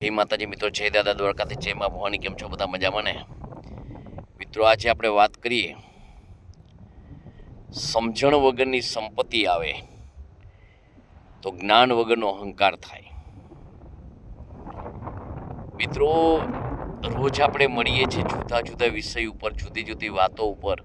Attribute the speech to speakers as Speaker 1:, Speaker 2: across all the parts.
Speaker 1: જય માતાજી મિત્રો, જય દાદા દ્વારકાથી, જય મા ભવાની. કેમ છો બધા? મજામાં ને મિત્રો? આજે આપણે વાત કરીએ સમજણ વગરની સંપત્તિ આવે તો જ્ઞાન વગરનો અહંકાર થાય. મિત્રો, રોજ આપણે મળીએ છીએ જુદા જુદા વિષય ઉપર, જુદી જુદી વાતો ઉપર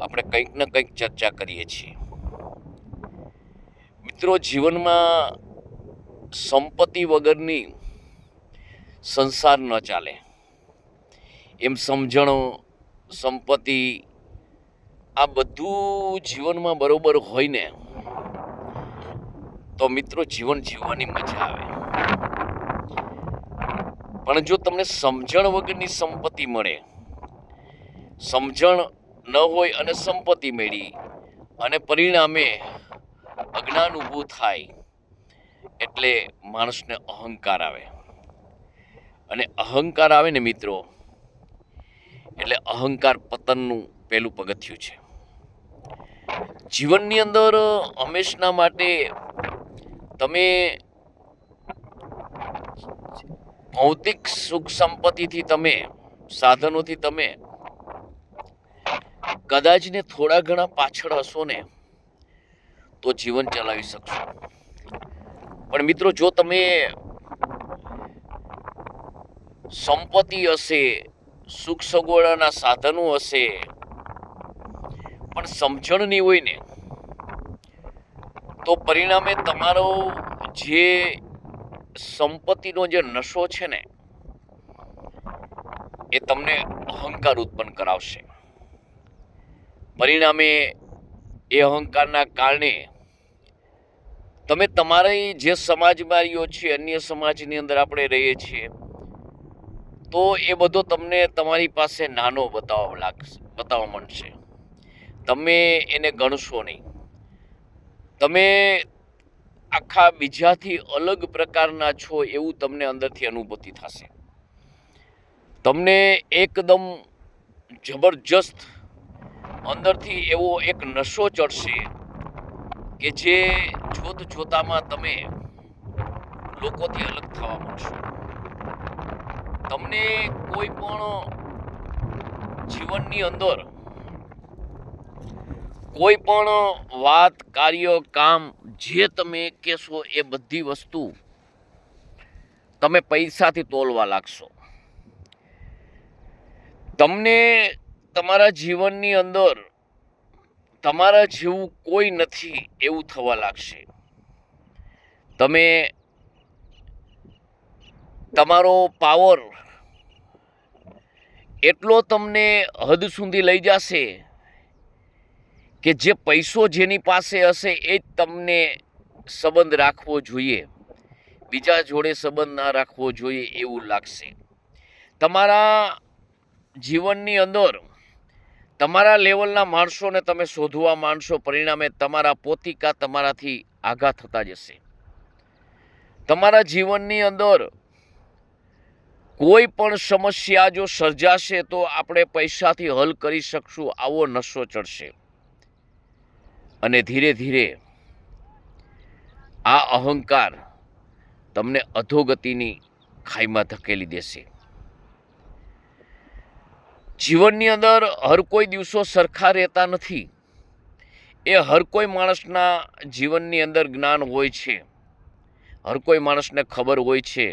Speaker 1: આપણે કંઈક ને કંઈક ચર્ચા કરીએ છીએ. મિત્રો, જીવનમાં સંપત્તિ વગરની સંસાર ન ચાલે. એમ સમજણો, સંપત્તિ, આ બધું જીવનમાં બરોબર હોય ને તો મિત્રો જીવન જીવવાની મજા આવે. પણ જો તમને સમજણ વગરની સંપત્તિ મળે, સમજણ ન હોય અને સંપત્તિ મેળવી અને પરિણામે અજ્ઞાન ઊભું થાય એટલે માણસને અહંકાર આવે. અને અહંકાર આવે ને મિત્રો, એટલે અહંકાર પતનનું પહેલું પગથિયું છે. જીવનની અંદર હંમેશના માટે તમે ભૌતિક સુખ સંપત્તિથી, તમે સાધનોથી તમે કદાચ ને થોડા ઘણા પાછળ હશો ને તો જીવન ચલાવી શકશો. પણ મિત્રો, જો તમે સંપત્તિ હશે, સુખ સગવડના સાધનો હશે, પણ સમજણ નહીં હોય ને તો પરિણામે તમારો જે સંપત્તિનો જે નશો છે ને એ તમને અહંકાર ઉત્પન્ન કરાવશે. પરિણામે એ અહંકારના કારણે તમે તમારી જે સમાજમાં રહ્યો છે, અન્ય સમાજની અંદર આપણે રહીએ છીએ, તો એ બધો તમને તમારી પાસે નાનો બતાવવા માંડશે. તમે એને ગણશો નહીં. તમે આખા બીજાથી અલગ પ્રકારના છો એવું તમને અંદરથી અનુભૂતિ થશે. તમને એકદમ જબરજસ્ત અંદરથી એવો એક નશો ચડશે કે જે જોતામાં તમે લોકોથી અલગ થવા માંડશો. તમને કોઈ પણ જીવનની અંદર કોઈ પણ વાત, કાર્ય, કામ જે તમે કહેશો એ બધી વસ્તુ તમે પૈસાથી તોલવા લાગશો. તમને તમારા જીવનની અંદર તમારા જેવું કોઈ નથી એવું થવા લાગશે. તમે તમારો પાવર એટલો તમને હદ સુધી લઈ જશે કે જે પૈસો જેની પાસે હશે એ જ તમને સંબંધ રાખવો જોઈએ, બીજા જોડે સંબંધ ના રાખવો જોઈએ એવું લાગશે. તમારા જીવનની અંદર તમારા લેવલના માણસોને તમે શોધવા માંડશો. પરિણામે તમારા પોતિકા તમારાથી આઘા થતા જશે. તમારા જીવનની અંદર કોઈ પણ સમસ્યા જો સર્જાશે તો આપણે પૈસાથી હલ કરી શકશું આવો નશો ચડશે. અને ધીરે ધીરે આ અહંકાર તમને અધોગતિની ખાઈમાં ધકેલી દેશે. જીવનની અંદર હર કોઈ દિવસો સરખા રહેતા નથી. એ હર કોઈ માણસના જીવનની અંદર જ્ઞાન હોય છે, હર કોઈ માણસને ખબર હોય છે,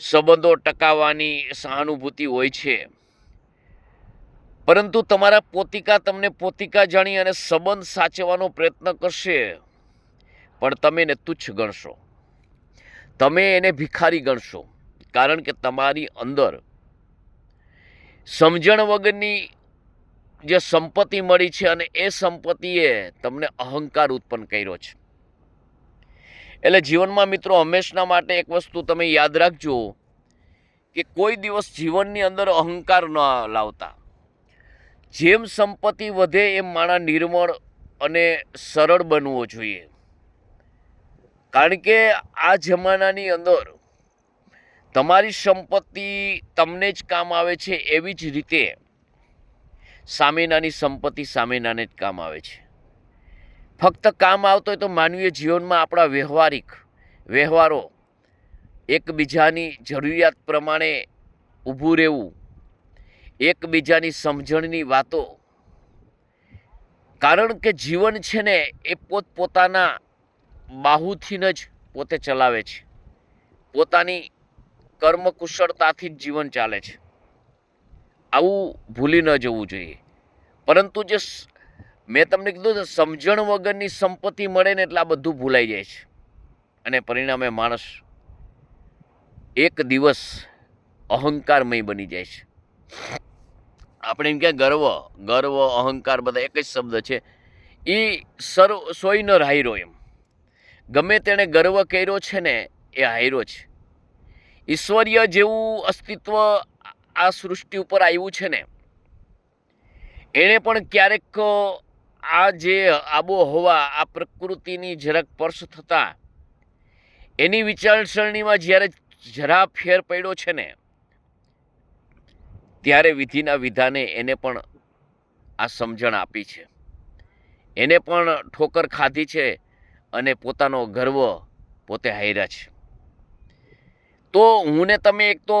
Speaker 1: સંબંધો ટકાવવાની સહાનુભૂતિ હોય છે. પરંતુ તમારા પોતિકા તમને પોતિકા જાણી અને સંબંધ સાચવવાનો પ્રયત્ન કરશે, પણ તમે એને તુચ્છ ગણશો, તમે એને ભિખારી ગણશો. કારણ કે તમારી અંદર સમજણ વગરની જે સંપત્તિ મળી છે અને એ સંપત્તિએ તમને અહંકાર ઉત્પન્ન કર્યો છે. એટલે જીવનમાં મિત્રો હંમેશના માટે એક વસ્તુ તમે યાદ રાખજો કે કોઈ દિવસ જીવનની અંદર અહંકાર ન લાવતા. જેમ સંપત્તિ વધે એમ માણસ નિર્મળ અને સરળ બનવો જોઈએ. કારણ કે આ જમાનાની અંદર તમારી સંપત્તિ તમને જ કામ આવે છે, એવી જ રીતે સામેનાની સંપત્તિ સામેનાને જ કામ આવે છે. ફક્ત કામ આવતો હોય તો માનવીય જીવનમાં આપણા વ્યવહારો એકબીજાની જરૂરિયાત પ્રમાણે ઊભું રહેવું, એકબીજાની સમજણની વાતો, કારણ કે જીવન છે ને એ પોતપોતાના બાહુથી જ પોતે ચલાવે છે, પોતાની કર્મકુશળતાથી જ જીવન ચાલે છે. આવું ભૂલી ન જવું જોઈએ. પરંતુ જે મેં તમને કીધું ને, સમજણ વગરની સંપત્તિ મળે ને એટલે આ બધું ભૂલાઈ જાય છે અને પરિણામે માણસ એક દિવસ અહંકારમય બની જાય છે. આપણે એમ કે ગર્વ અહંકાર બધા એક જ શબ્દ છે. એ સોયનો હાયરો. એમ ગમે તેણે ગર્વ કર્યો છે ને એ હાયરો છે. ઈશ્વરીય જેવું અસ્તિત્વ આ સૃષ્ટિ ઉપર આવ્યું છે ને, એણે પણ ક્યારેક આ જે આબોહવા, આ પ્રકૃતિની જરાક સ્પર્શ થતા એની વિચારસરણીમાં જ્યારે જરા ફેર પડ્યો છે ને, ત્યારે વિધિના વિધાને એને પણ આ સમજણ આપી છે, એને પણ ઠોકર ખાધી છે અને પોતાનો ગર્વ પોતે હાર્યા છે. તો હું ને તમે એક તો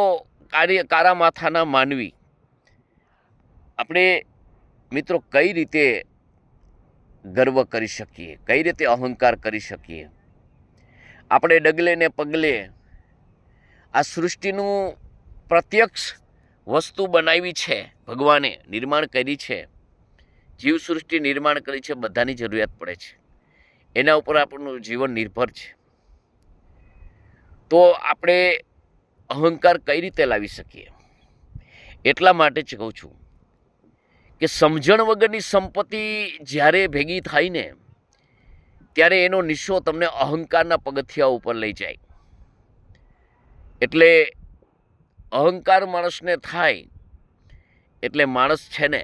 Speaker 1: કારા માથાના માનવી, આપણે મિત્રો કઈ રીતે ગર્વ કરી શકીએ, કઈ રીતે અહંકાર કરી શકીએ? આપણે ડગલે ને પગલે આ સૃષ્ટિનું પ્રત્યક્ષ વસ્તુ બનાવી છે, ભગવાને નિર્માણ કરી છે, જીવ સૃષ્ટિ નિર્માણ કરી છે, બધાની જરૂરિયાત પડે છે, એના ઉપર આપણું જીવન નિર્ભર છે. તો આપણે અહંકાર કઈ રીતે લાવી શકીએ? એટલા માટે જ કહું છું કે સમજણ વગરની સંપત્તિ જ્યારે ભેગી થાય ને, ત્યારે એનો નિશો તમને અહંકારના પગથિયા ઉપર લઈ જાય. એટલે અહંકાર માણસને થાય એટલે માણસ છે ને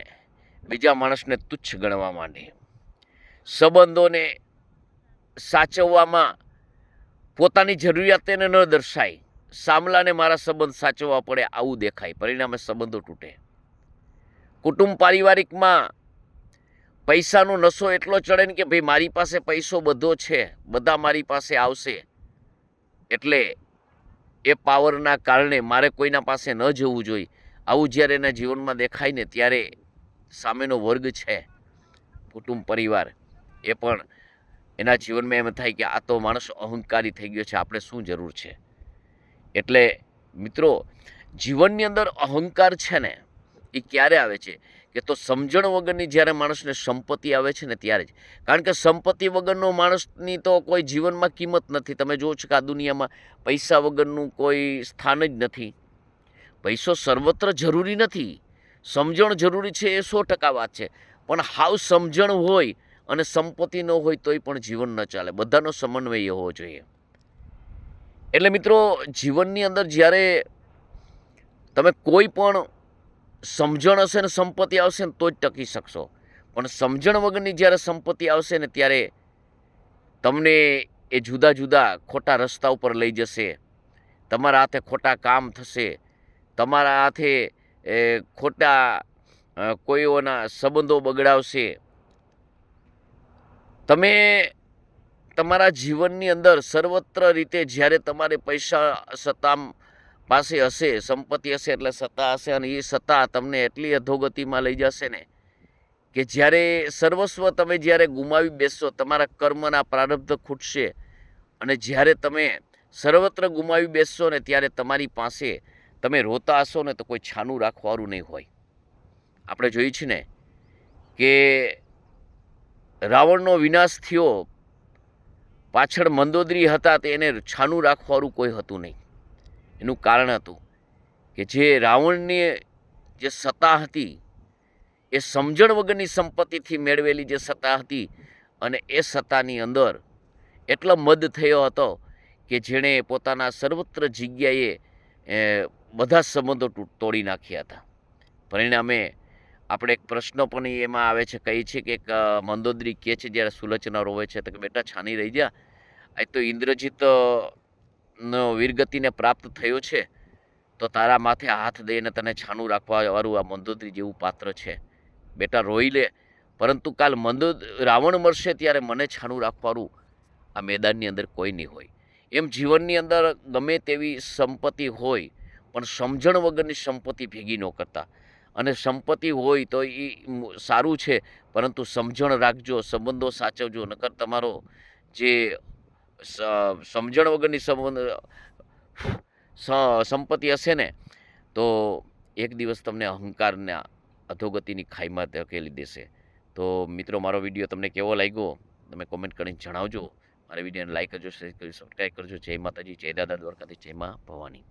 Speaker 1: બીજા માણસને તુચ્છ ગણવા માંડે, સંબંધોને સાચવવામાં પોતાની જરૂરિયાત એને ન દર્શાય, સામલાને મારા સંબંધ સાચવવા પડે આવું દેખાય, પરિણામે સંબંધો તૂટે. કુટુંબ પારિવારિકમાં પૈસાનો નશો એટલો ચડે ને કે ભાઈ મારી પાસે પૈસો બધો છે, બધા મારી પાસે આવશે, એટલે એ પાવરના કારણે મારે કોઈના પાસે ન જવું જોઈએ, આવું જ્યારે એના જીવનમાં દેખાય ને, ત્યારે સામેનો વર્ગ છે, કુટુંબ પરિવાર, એ પણ એના જીવનમાં એમ થાય કે આ તો માણસ અહંકારી થઈ ગયો છે, આપણે શું જરૂર છે? એટલે મિત્રો, જીવનની અંદર અહંકાર છે ને એ ક્યારે આવે છે કે તો સમજણ વગરની જ્યારે માણસને સંપત્તિ આવે છે ને ત્યારે જ. કારણ કે સંપત્તિ વગરનો માણસની તો કોઈ જીવનમાં કિંમત નથી. તમે જુઓ છો કે આ દુનિયામાં પૈસા વગરનું કોઈ સ્થાન જ નથી. પૈસો સર્વત્ર જરૂરી નથી, સમજણ જરૂરી છે, એ 100% વાત છે. પણ હાવ સમજણ હોય અને સંપત્તિ ન હોય તોય પણ જીવન ન ચાલે. બધાનો સમન્વય હોવો જોઈએ. એટલે મિત્રો, જીવનની અંદર જ્યારે તમે કોઈ પણ સમજણ હશે ને સંપત્તિ આવશે ને તો જ ટકી શકશો. પણ સમજણ વગરની જ્યારે સંપત્તિ આવશે ને ત્યારે તમને એ જુદા જુદા ખોટા રસ્તા ઉપર લઈ જશે, તમારા હાથે ખોટા કામ થશે, તમારા હાથે ખોટા કોઈઓના સંબંધો બગડાવશે. તમે તમારા જીવનની અંદર સર્વત્ર રીતે જ્યારે તમારે પૈસા સત્તા પાસે હશે, સંપત્તિ હશે એટલે સત્તા હશે, અને એ સત્તા તમને એટલી અધોગતિમાં લઈ જશે ને કે જ્યારે સર્વસ્વ તમે જ્યારે ગુમાવી બેસશો, તમારા કર્મના પ્રારબ્ધ ખૂટશે, અને જ્યારે તમે સર્વત્ર ગુમાવી બેસશો ને ત્યારે તમારી પાસે તમે રોતા હશો ને તો કોઈ છાનું રાખવાવાળું નહીં હોય. આપણે જોઈએ છીએ ને કે રાવણનો વિનાશ થયો, પાછળ મંદોદરી હતા, તે એને છાનું રાખવાવાળું કોઈ હતું નહીં. એનું કારણ હતું કે જે રાવણની જે સત્તા હતી એ સમજણ વગરની સંપત્તિથી મેળવેલી જે સત્તા હતી, અને એ સત્તાની અંદર એટલો મદ થયો હતો કે જેણે પોતાના સર્વત્ર જગ્યાએ બધા સંબંધો તોડી નાખ્યા હતા. પરિણામે આપણે એક પ્રશ્ન પણ એમાં આવે છે, કહે છે કે એક મંદોદરી કહે છે જ્યારે સુલોચના રોવે છે તો કે બેટા છાની રહી જા, આ તો ઇન્દ્રજીત નો વીરગતિને પ્રાપ્ત થયો છે, તો તારા માથે હાથ દઈને તને છાનું રાખવાવાળું આ મંદોદરી જેવું પાત્ર છે, બેટા રોઈ લે, પરંતુ કાલ રાવણ મરશે ત્યારે મને છાનું રાખવાવાળું આ મેદાનની અંદર કોઈ નહીં હોય. એમ જીવનની અંદર ગમે તેવી સંપત્તિ હોય પણ સમજણ વગરની સંપત્તિ ભેગી ન કરતા. અને સંપત્તિ હોય તો એ સારું છે, પરંતુ સમજણ રાખજો, સંબંધો સાચવજો, નકર તમારો જે સમજણ વગરની સંપત્તિ હશે ને, તો એક દિવસ તમને અહંકારના અધોગતિની ખાઈમાં ધકેલી દેશે. તો મિત્રો, મારો વિડીયો તમને કેવો લાગ્યો તમે કોમેન્ટ કરીને જણાવજો. મારા વિડીયોને લાઈક કરજો, શેર કરજો, સબસ્ક્રાઈબ કરજો. જય માતાજી, જય દાદા દ્વારકાથી, જય મા ભવાની.